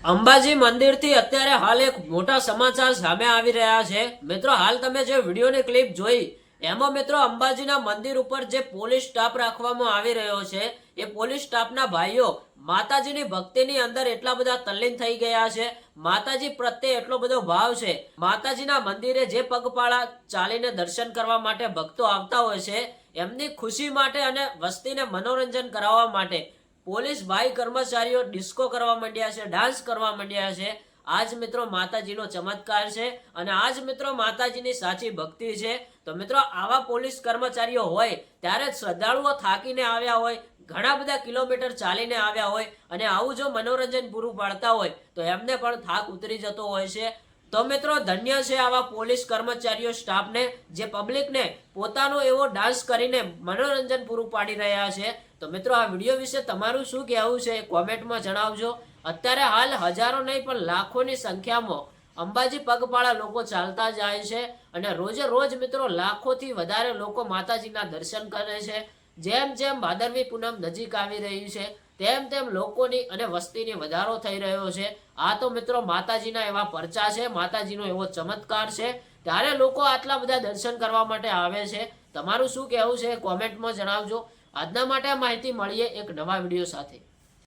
અંબાજી મંદિરથી અત્યારે હાલ એક મોટા સમાચાર સામે આવી રહ્યા છે। મિત્રો હાલ તમે જે વિડીયોની ક્લિપ જોઈ એમાં મિત્રો અંબાજીના મંદિર ઉપર જે પોલીસ સ્ટાફ રાખવામાં આવી રહ્યો છે એ પોલીસ સ્ટાફના ભાઈઓ માતાજીની ભક્તિની અંદર એટલા બધા તલ્લીન થઈ ગયા છે। માતાજી પ્રત્યે એટલો બધો ભાવ છે। માતાજીના મંદિરે જે પગપાળા ચાલીને દર્શન કરવા માટે ભક્તો આવતા હોય છે એમની ખુશી માટે અને વસ્તીને મનોરંજન કરાવવા માટે પોલીસ ભાઈ કર્મચારીઓ ડિસ્કો કરવા માંડ્યા છે, ડાન્સ કરવા માંડ્યા છે। આજ મિત્રો માતાજીનો ચમત્કાર છે અને આજ મિત્રો માતાજીની સાચી ભક્તિ છે। તો મિત્રો આવા પોલીસ કર્મચારીઓ હોય ત્યારે શ્રદ્ધાળુઓ થાકીને આવ્યા હોય, ઘણા બધા કિલોમીટર ચાલીને આવ્યા હોય અને આવું જો મનોરંજન પૂરું પાડતા હોય તો એમને પણ થાક ઉતરી જતો હોય છે। તો મિત્રો ધન્ય છે આવા પોલીસ કર્મચારીઓ સ્ટાફને જે પબ્લિકને પોતાનો એવો ડાન્સ કરીને મનોરંજન પૂરું પાડી રહ્યા છે। તો મિત્રો આ વિડીયો વિશે તમારું શું કહેવું છે કોમેન્ટમાં જણાવજો। અત્યારે હાલ હજારો નહીં પણ લાખોની સંખ્યામાં અંબાજી પગપાળા લોકો ચાલતા જાય છે અને રોજે રોજ મિત્રો લાખોથી વધારે લોકો માતાજીના દર્શન કરે છે। જેમ જેમ ભાદરવી પૂનમ નજીક આવી રહી છે તેમ તેમ લોકોની અને વસ્તીની વધારો થઈ રહ્યો છે। આ તો મિત્રો માતાજીના એવા પરચા છે, માતાજીનો એવો ચમત્કાર છે, ત્યારે લોકો આટલા બધા દર્શન કરવા માટે આવે છે। તમારું શું કહેવું છે કોમેન્ટમાં જણાવજો। આજના માટે આ માહિતી મળીએ એક નવા વિડીયો સાથે।